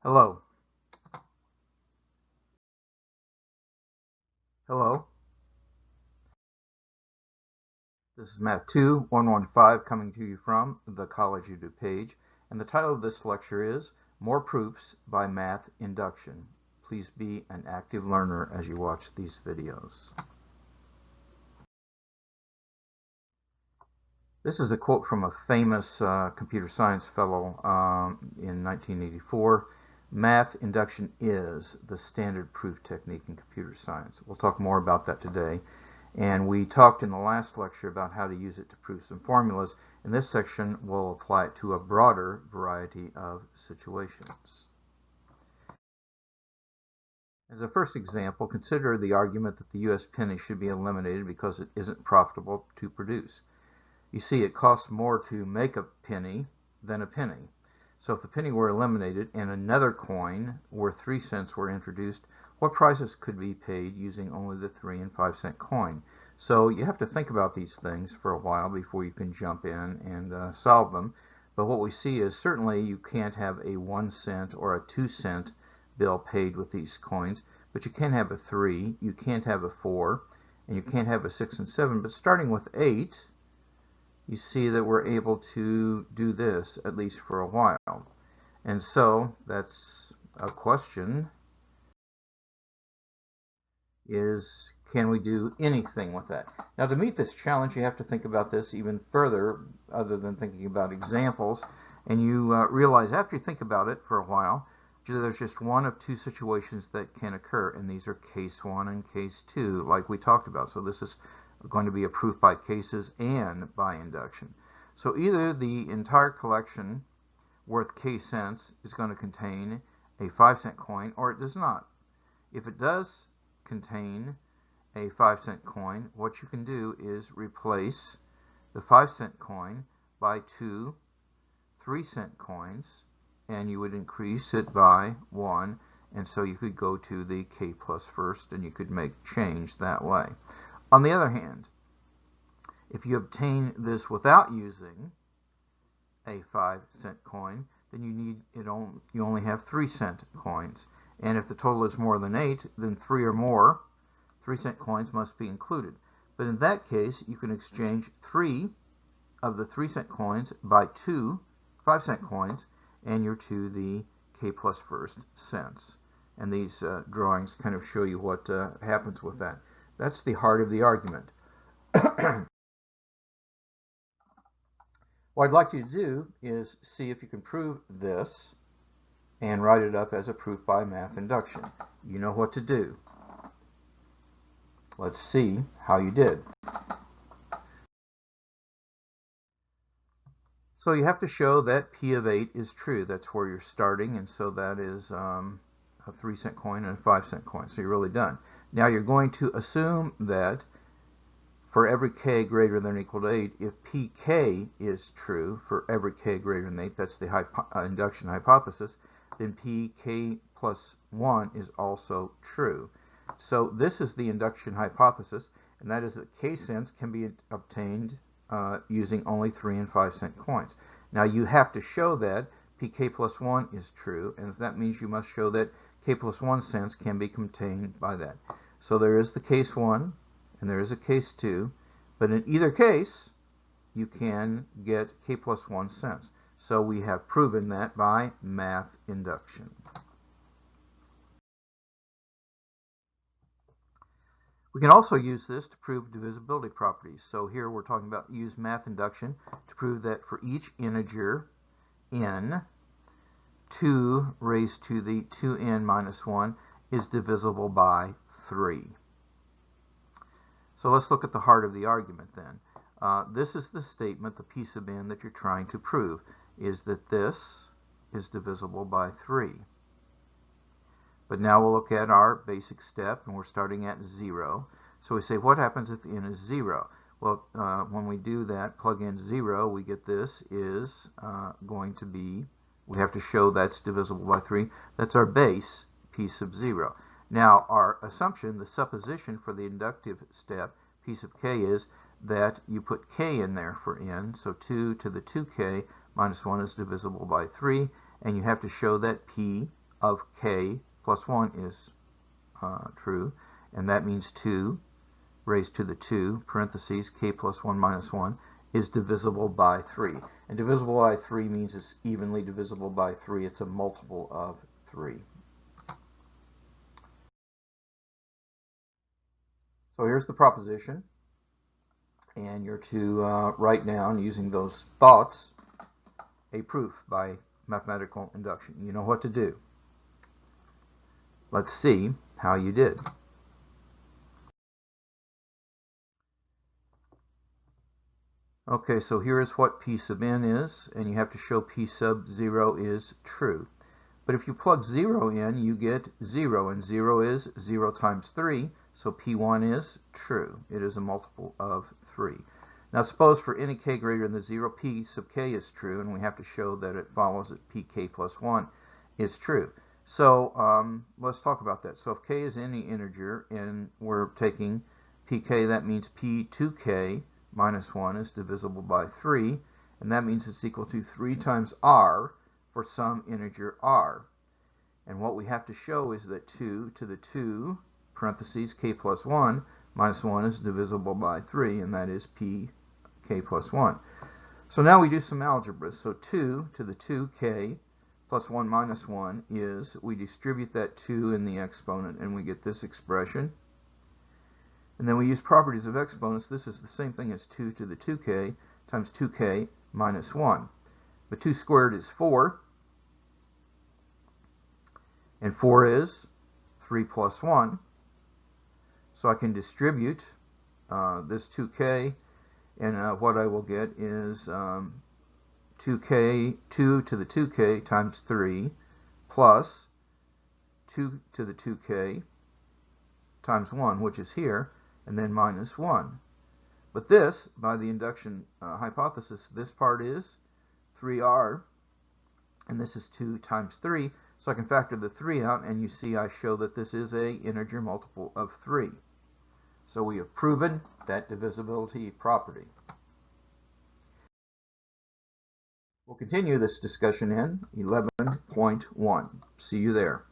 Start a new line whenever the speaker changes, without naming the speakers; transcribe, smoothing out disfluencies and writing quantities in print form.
Hello. Hello. This is Math 2-115 coming to you from the College YouTube page, and the title of this lecture is More Proofs by Math Induction. Please be an active learner as you watch these videos. This is a quote from a famous computer science fellow in 1984. Math induction is the standard proof technique in computer science. We'll talk more about that today. And we talked in the last lecture about how to use it to prove some formulas. In this section, we'll apply it to a broader variety of situations. As a first example, consider the argument that the U.S. penny should be eliminated because it isn't profitable to produce. You see, it costs more to make a penny than a penny. So if the penny were eliminated and another coin worth 3 cents were introduced, what prices could be paid using only the 3 and 5 cent coin? So you have to think about these things for a while before you can jump in and solve them. But what we see is certainly you can't have a 1 cent or a 2 cent bill paid with these coins, but you can have a 3, you can't have a 4, and you can't have a 6 and 7. But starting with 8, you see that we're able to do this, at least for a while. And so that's a question, is can we do anything with that? Now, to meet this challenge, you have to think about this even further, other than thinking about examples. And you realize after you think about it for a while, there's just one of two situations that can occur, and these are case 1 and case 2, like we talked about. So this is going to be a proof by cases and by induction. So either the entire collection worth k cents is going to contain a 5 cent coin, or it does not. If it does contain a 5 cent coin, what you can do is replace the 5 cent coin by 2 3 cent coins, and you would increase it by 1, and so you could go to the k plus first, and you could make change that way. On the other hand, if you obtain this without using a 5 cent coin, then you only have 3 cent coins. And if the total is more than 8, then 3 or more 3 cent coins must be included. But in that case, you can exchange 3 of the 3 cent coins by 2 5 cent coins, and you're to the k plus first cents. And these drawings kind of show you what happens with that. That's the heart of the argument. What I'd like you to do is see if you can prove this and write it up as a proof by math induction. You know what to do. Let's see how you did. So you have to show that P of 8 is true. That's where you're starting, and so that is a 3 cent coin and a 5 cent coin. So you're really done. Now you're going to assume that for every k greater than or equal to 8, if pk is true for every k greater than 8, that's the induction hypothesis, then pk plus 1 is also true. So this is the induction hypothesis, and that is that k cents can be obtained using only 3 and 5 cent coins. Now you have to show that pk plus 1 is true, and that means you must show that k plus 1 cents can be contained by that. So there is the case 1, and there is a case 2, but in either case, you can get k plus 1 cents. So we have proven that by math induction. We can also use this to prove divisibility properties. So here we're talking about use math induction to prove that for each integer n, 2 raised to the 2n minus 1 is divisible by 3. So let's look at the heart of the argument then. This is the statement, the piece of n that you're trying to prove, is that this is divisible by 3. But now we'll look at our basic step, and we're starting at 0. So we say, what happens if n is 0? Well, when we do that, plug in 0, we get this is going to be, we have to show that's divisible by 3. That's our base, p sub 0. Now, our assumption, the supposition for the inductive step, p sub k, is that you put k in there for n. So 2 to the 2k minus 1 is divisible by 3. And you have to show that p of k plus 1 is true, and that means 2 raised to the 2, parentheses, k plus 1 minus 1, is divisible by 3. And divisible by 3 means it's evenly divisible by 3. It's a multiple of 3. So here's the proposition, and you're to write down, using those thoughts, a proof by mathematical induction. You know what to do. Let's see how you did. Okay, so here is what P sub n is, and you have to show P sub 0 is true. But if you plug 0 in, you get 0, and 0 is 0 times 3, so P1 is true. It is a multiple of 3. Now suppose for any k greater than 0, P sub k is true, and we have to show that it follows that Pk plus 1 is true. So let's talk about that. So if k is any integer, and we're taking Pk, that means P2k minus 1 is divisible by 3, and that means it's equal to 3 times r for some integer r. And what we have to show is that 2 to the 2, parentheses, k plus 1 minus 1 is divisible by 3, and that is pk plus 1. So now we do some algebra. So 2 to the 2k plus 1 minus 1 is, we distribute that 2 in the exponent, and we get this expression. And then we use properties of exponents. This is the same thing as 2 to the 2k times 2k minus 1. But 2 squared is 4. And 4 is 3 plus 1. So I can distribute this 2k, and what I will get is 2 to the 2k times 3 plus 2 to the 2k times 1, which is here, and then minus 1. But this, by the induction hypothesis, this part is 3r, and this is 2 times 3, so I can factor the 3 out, and you see I show that this is a integer multiple of 3. So we have proven that divisibility property. We'll continue this discussion in 11.1. See you there.